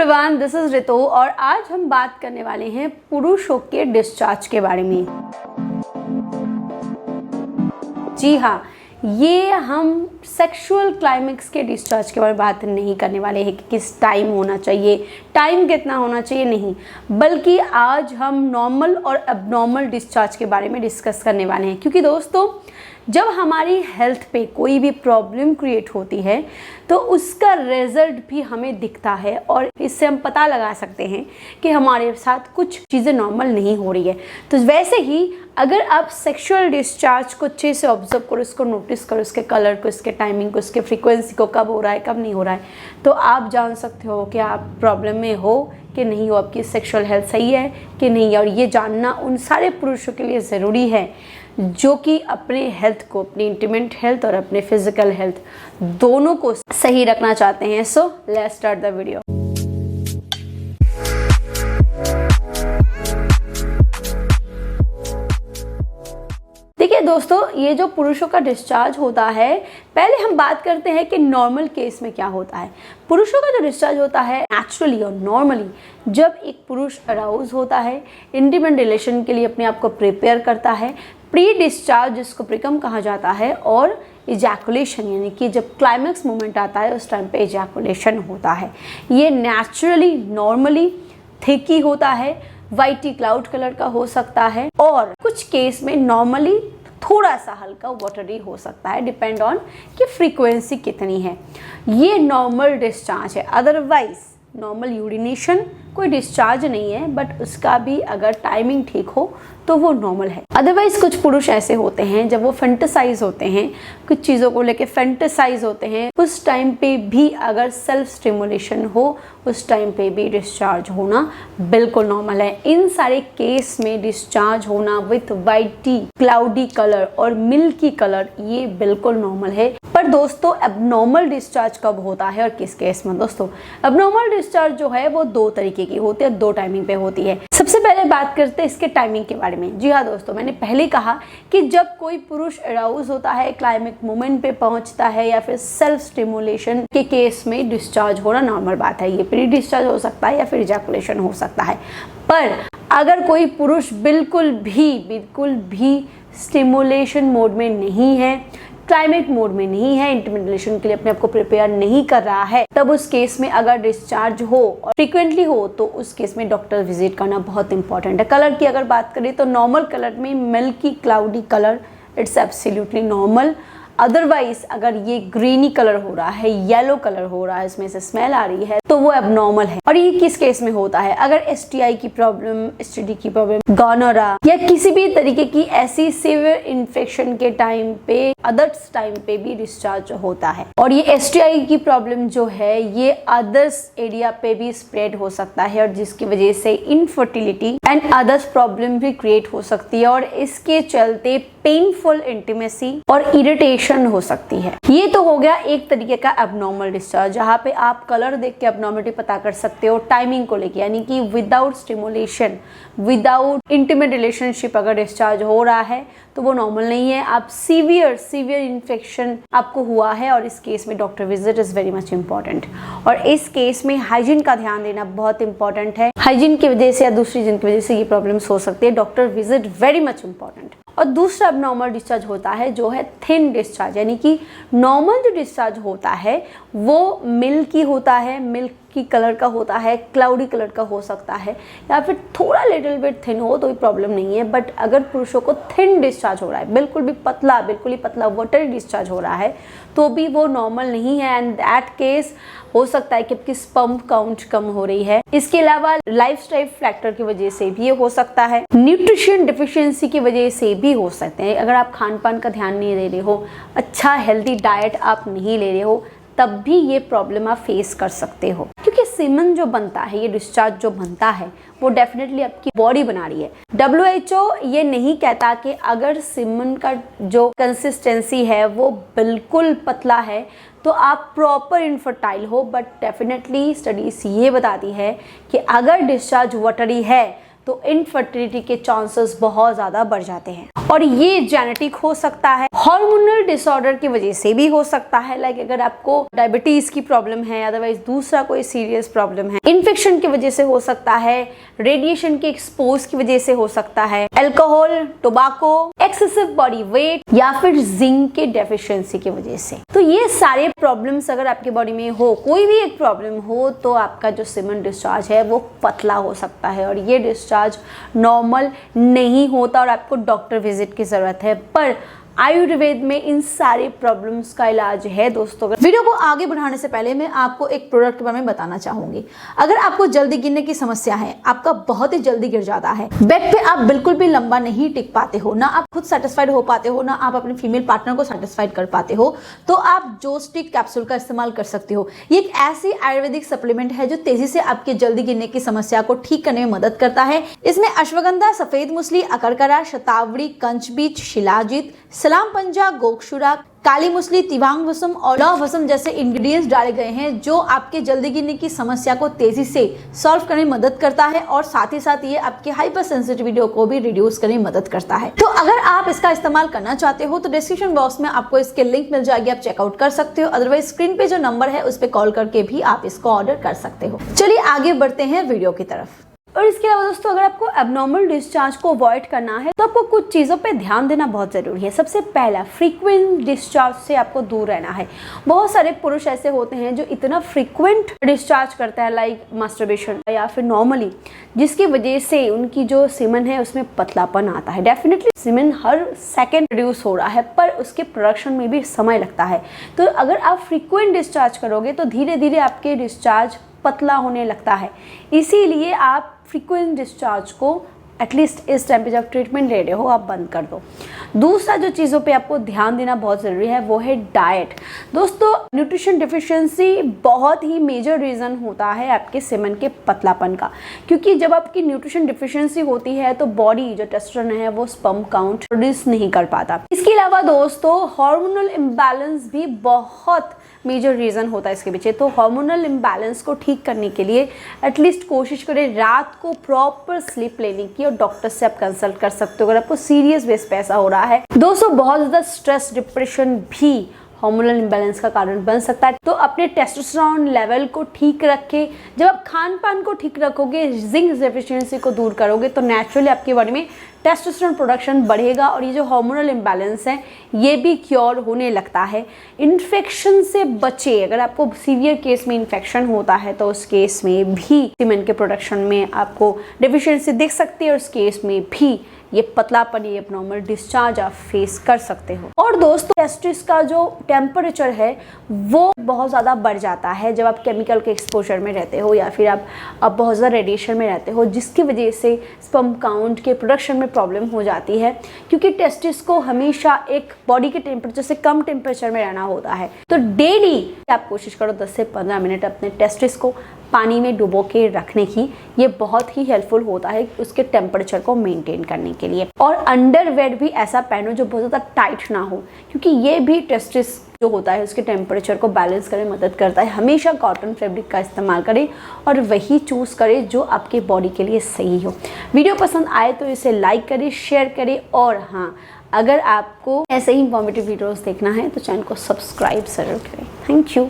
Everyone, this is Ritu और आज हम बात करने वाले हैं पुरुषों के डिस्चार्ज के बारे में। जी हाँ, ये हम सेक्सुअल क्लाइमेक्स के डिस्चार्ज के बारे में बात नहीं करने वाले हैं कि किस टाइम होना चाहिए, टाइम कितना होना चाहिए, नहीं, बल्कि आज हम नॉर्मल और एबनॉर्मल डिस्चार्ज के बारे में डिस्कस करने वाले हैं। क्योंकि दोस्तों, जब हमारी हेल्थ पे कोई भी प्रॉब्लम क्रिएट होती है तो उसका रिजल्ट भी हमें दिखता है और इससे हम पता लगा सकते हैं कि हमारे साथ कुछ चीज़ें नॉर्मल नहीं हो रही है। तो वैसे ही अगर आप सेक्सुअल डिस्चार्ज को अच्छे से ऑब्जर्व करो, इसको नोटिस करो, इसके कलर को, इसके टाइमिंग को, इसके फ्रीक्वेंसी को, कब हो रहा है कब नहीं हो रहा है, तो आप जान सकते हो कि आप प्रॉब्लम में हो कि नहीं हो, आपकी सेक्सुअल हेल्थ सही है कि नहीं। और ये जानना उन सारे पुरुषों के लिए ज़रूरी है जो कि अपने हेल्थ को, अपनी इंटीमेट हेल्थ और अपने फिजिकल हेल्थ दोनों को सही रखना चाहते हैं। So let's start the video. देखिए दोस्तों, ये जो पुरुषों का डिस्चार्ज होता है, पहले हम बात करते हैं कि नॉर्मल केस में क्या होता है। पुरुषों का जो डिस्चार्ज होता है नेचुरली और नॉर्मली, जब एक पुरुष अराउज होता है, इंटीमेट रिलेशन के लिए अपने आप को प्रिपेयर करता है, प्री डिस्चार्ज जिसको प्रिकम कहा जाता है, और इजैकुलेशन यानी कि जब क्लाइमेक्स मोमेंट आता है उस टाइम पे इजैकुलेशन होता है। ये नेचुरली नॉर्मली थिक ही होता है, वाइटी क्लाउड कलर का हो सकता है और कुछ केस में नॉर्मली थोड़ा सा हल्का वाटरी हो सकता है, डिपेंड ऑन कि फ्रीक्वेंसी कितनी है। ये नॉर्मल डिस्चार्ज है। अदरवाइज नॉर्मल यूरिनेशन कोई डिस्चार्ज नहीं है, बट उसका भी अगर टाइमिंग ठीक हो तो वो नॉर्मल है। अदरवाइज कुछ पुरुष ऐसे होते हैं जब वो फैंटेसाइज होते हैं, कुछ चीज़ों को लेके फैंटेसाइज होते हैं, उस टाइम पे भी अगर सेल्फ स्टिमुलेशन हो, उस टाइम पे भी डिस्चार्ज होना बिल्कुल नॉर्मल है। इन सारे केस में डिस्चार्ज होना विथ वाइटी क्लाउडी कलर और मिल्की कलर, ये बिल्कुल नॉर्मल है। पर दोस्तों, एबनॉर्मल डिस्चार्ज कब होता है और किस केस में? दोस्तों, एबनॉर्मल डिस्चार्ज जो है वो दो तरीके की होती है, दो टाइमिंग पे होती है। सबसे पहले बात करते हैं इसके टाइमिंग के बारे में। जी हाँ दोस्तों, मैंने पहले कहा कि जब कोई पुरुष अराउज होता है, क्लाइमेक्स मोमेंट पे पहुंचता है या फिर सेल्फ स्टिमुलेशन के केस में डिस्चार्ज होना नॉर्मल बात है। ये प्री डिस्चार्ज हो सकता है या फिर इजैकुलेशन हो सकता है। पर अगर कोई पुरुष बिल्कुल भी स्टिमुलेशन मोड में नहीं है, क्लाइमेट मोड में नहीं है, इंटीमेट रिलेशन के लिए अपने आप को प्रिपेयर नहीं कर रहा है, तब उस केस में अगर डिस्चार्ज हो और फ्रीक्वेंटली हो तो उस केस में डॉक्टर विजिट करना बहुत इंपॉर्टेंट है। कलर की अगर बात करें तो नॉर्मल कलर में milky cloudy colour, it's absolutely normal. Otherwise अगर ये ग्रीनी कलर हो रहा है, येलो कलर हो रहा है, इसमें से स्मेल आ रही है, तो वो एबनॉर्मल है। और ये किस केस में होता है? अगर एसटीआई की प्रॉब्लम, एसटीडी की प्रॉब्लम, गॉनोरा या किसी भी तरीके की ऐसी सीवियर इन्फेक्शन के टाइम पे, अदर्स टाइम पे भी डिस्चार्ज होता है। और ये एसटीआई की प्रॉब्लम जो है ये अदर्स एरिया पे भी स्प्रेड हो सकता है और जिसकी वजह से इनफर्टिलिटी एंड अदर्स प्रॉब्लम भी क्रिएट हो सकती है और इसके चलते पेनफुल इंटीमेसी और इरिटेशन हो सकती है। ये तो हो गया एक तरीके का एबनॉर्मल डिस्चार्ज, जहाँ पे आप कलर देख के एबनॉर्मलिटी पता कर सकते हो टाइमिंग को लेके, यानी कि without stimulation, without intimate relationship अगर डिस्चार्ज हो रहा है तो वो नॉर्मल नहीं है। आप सीवियर इन्फेक्शन आपको हुआ है और इस केस में doctor visit is very much important. और इस केस में हाइजीन का ध्यान देना बहुत इंपॉर्टेंट है। हाइजीन की वजह से या दूसरी रीजन की वजह से ये प्रॉब्लम्स हो सकती है। Doctor visit very much important. और दूसरा एबनॉर्मल डिस्चार्ज होता है जो है थिन डिस्चार्ज, यानी कि नॉर्मल जो डिस्चार्ज होता है वो मिल्की होता है, मिल्की कलर का होता है, क्लाउडी कलर का हो सकता है या फिर थोड़ा लिटिल बिट थिन हो तो प्रॉब्लम नहीं है। बट अगर पुरुषों को थिन डिस्चार्ज हो रहा है, बिल्कुल ही पतला वाटरी डिस्चार्ज हो रहा है, तो भी वो नॉर्मल नहीं है। एंड दैट केस हो सकता है कि आपकी स्पर्म काउंट कम हो रही है। इसके अलावा लाइफस्टाइल फैक्टर की वजह से भी हो सकता है, न्यूट्रिशन डिफिशियंसी की वजह से भी हो सकते हैं। अगर आप खान पान का ध्यान नहीं दे रहे हो, अच्छा हेल्दी डाइट आप नहीं ले रहे हो, तब भी ये प्रॉब्लम आप फेस कर सकते हो। क्योंकि सीमन जो बनता है, ये डिस्चार्ज जो बनता है, वो डेफिनेटली आपकी बॉडी बना रही है। WHO ये नहीं कहता कि अगर सीमन का जो कंसिस्टेंसी है वो बिल्कुल पतला है तो आप प्रॉपर इनफर्टाइल हो, बट डेफिनेटली स्टडीज ये बताती है कि अगर डिस्चार्ज वाटरी है तो इनफर्टिलिटी के चांसेस बहुत ज़्यादा बढ़ जाते हैं। और ये जेनेटिक हो सकता है, हार्मोनल डिसऑर्डर की वजह से भी हो सकता है, लाइक अगर आपको डायबिटीज की प्रॉब्लम है, अदरवाइज दूसरा कोई सीरियस प्रॉब्लम है, इन्फेक्शन की वजह से हो सकता है, रेडिएशन के एक्सपोज की वजह से हो सकता है, alcohol, tobacco, excessive body weight या फिर जिंक के डेफिशिएंसी की वजह से। तो ये सारे प्रॉब्लम्स अगर आपके बॉडी में हो, कोई भी एक प्रॉब्लम हो, तो आपका जो सीमेन डिस्चार्ज है वो पतला हो सकता है और ये डिस्चार्ज नॉर्मल नहीं होता और आपको डॉक्टर विजिट की जरूरत है। पर आयुर्वेद में इन सारे प्रॉब्लम्स का इलाज है दोस्तों। वीडियो को आगे बढ़ाने से पहले मैं आपको एक प्रोडक्ट के बारे में बताना चाहूंगी। अगर आपको जल्दी गिरने की समस्या है, आपका बहुत ही जल्दी गिर जाता है, बेड पे आप बिल्कुल भी लंबा नहीं टिक पाते हो, ना आप खुद सेटिस्फाइड हो पाते हो, ना आप अपने फीमेल पार्टनर को सेटिस्फाइड कर पाते हो, तो आप जोस्टिक कैप्सूल का इस्तेमाल कर सकते हो। ये एक ऐसी आयुर्वेदिक सप्लीमेंट है जो तेजी से आपके जल्दी गिरने की समस्या को ठीक करने में मदद करता है। इसमें अश्वगंधा, सफेद मूसली, अकरकरा, शतावरी, कंचबीज, शिलाजीत, सलाम पंजा, गोक्षुरा, काली मूसली, तिवांग वसम और लौह वसम जैसे इंग्रेडिएंट्स डाले गए हैं जो आपके जल्दी गिरने की समस्या को तेजी से सॉल्व करने में मदद करता है और साथ ही साथ ये आपके हाइपर सेंसिटिविटी को भी रिड्यूस करने में मदद करता है। तो अगर आप इसका इस्तेमाल करना चाहते हो तो डिस्क्रिप्शन बॉक्स में आपको इसके लिंक मिल जाएगी, आप चेकआउट कर सकते हो। अदरवाइज स्क्रीन पे जो नंबर है उस पर कॉल करके भी आप इसको ऑर्डर कर सकते हो। चलिए आगे बढ़ते हैं वीडियो की तरफ। और इसके अलावा दोस्तों, अगर आपको एबनॉर्मल डिस्चार्ज को अवॉइड करना है तो आपको कुछ चीज़ों पे ध्यान देना बहुत ज़रूरी है। सबसे पहला, फ्रीक्वेंट डिस्चार्ज से आपको दूर रहना है। बहुत सारे पुरुष ऐसे होते हैं जो इतना फ्रीक्वेंट डिस्चार्ज करता है, लाइक मास्टरबेशन या फिर नॉर्मली, जिसकी वजह से उनकी जो सीमन है उसमें पतलापन आता है। डेफिनेटली सीमन हर सेकेंड रिड्यूस हो रहा है, पर उसके प्रोडक्शन में भी समय लगता है। तो अगर आप फ्रीक्वेंट डिस्चार्ज करोगे तो धीरे धीरे आपके डिस्चार्ज पतला होने लगता है। इसीलिए आप फ्रीक्वेंट डिस्चार्ज को एटलीस्ट इस टाइम पे जब ट्रीटमेंट ले रहे हो आप बंद कर दो। दूसरा जो चीज़ों पे आपको ध्यान देना बहुत ज़रूरी है वो है डाइट। दोस्तों, न्यूट्रिशन डिफिशिएंसी बहुत ही मेजर रीज़न होता है आपके सीमन के पतलापन का, क्योंकि जब आपकी न्यूट्रिशन डिफिशिएंसी होती है तो बॉडी जो टेस्टोस्टेरोन है वो स्पर्म काउंट प्रोड्यूस नहीं कर पाता। इसके अलावा दोस्तों, हार्मोनल इम्बैलेंस भी बहुत मेजर रीज़न होता है इसके पीछे। तो हार्मोनल इम्बैलेंस को ठीक करने के लिए एटलीस्ट कोशिश करें रात को प्रॉपर स्लीप लेने की, और डॉक्टर से आप कंसल्ट कर सकते हो अगर आपको सीरियस बेस पे ऐसा हो रहा है। दोस्तों, बहुत ज़्यादा स्ट्रेस, डिप्रेशन भी हार्मोनल इम्बैलेंस का कारण बन सकता है। तो अपने टेस्टोस्टेरोन लेवल को ठीक रखें। जब आप खान पान को ठीक रखोगे, जिंक डेफिशिएंसी को दूर करोगे, तो नेचुरली आपकी बॉडी में टेस्टोस्टेरोन प्रोडक्शन बढ़ेगा और ये जो हार्मोनल इम्बैलेंस है ये भी क्योर होने लगता है। इन्फेक्शन से बचे। अगर आपको सीवियर केस में इन्फेक्शन होता है तो उस केस में भी सीमेन के प्रोडक्शन में आपको डेफिशिएंसी दिख सकती है और उस केस में भी ये पतलापन, ये एब्नॉर्मल डिस्चार्ज आप फेस कर सकते हो। और दोस्तों, टेस्टिस का जो टेम्परेचर है वो बहुत ज़्यादा बढ़ जाता है जब आप केमिकल के एक्सपोजर में रहते हो या फिर आप बहुत ज़्यादा रेडिएशन में रहते हो, जिसकी वजह से स्पर्म काउंट के प्रोडक्शन में प्रॉब्लम हो जाती है। क्योंकि टेस्टिस को हमेशा एक बॉडी के टेम्परेचर से कम टेम्परेचर में रहना होता है। तो डेली आप कोशिश करो 10 से 15 मिनट अपने टेस्टिस को पानी में डुबो के रखने की। ये बहुत ही हेल्पफुल होता है उसके टेम्परेचर को मेंटेन करने के लिए। और अंडरवेयर भी ऐसा पहनो जो बहुत ज़्यादा टाइट ना हो, क्योंकि ये भी टेस्टिस जो होता है उसके टेम्परेचर को बैलेंस करने में मदद करता है। हमेशा कॉटन फैब्रिक का इस्तेमाल करें और वही चूज़ करें जो आपके बॉडी के लिए सही हो। वीडियो पसंद आए तो इसे लाइक करें, शेयर करें, और हाँ, अगर आपको ऐसे ही इंफॉर्मेटिव वीडियोस देखना है तो चैनल को सब्सक्राइब जरूर करें। Thank you.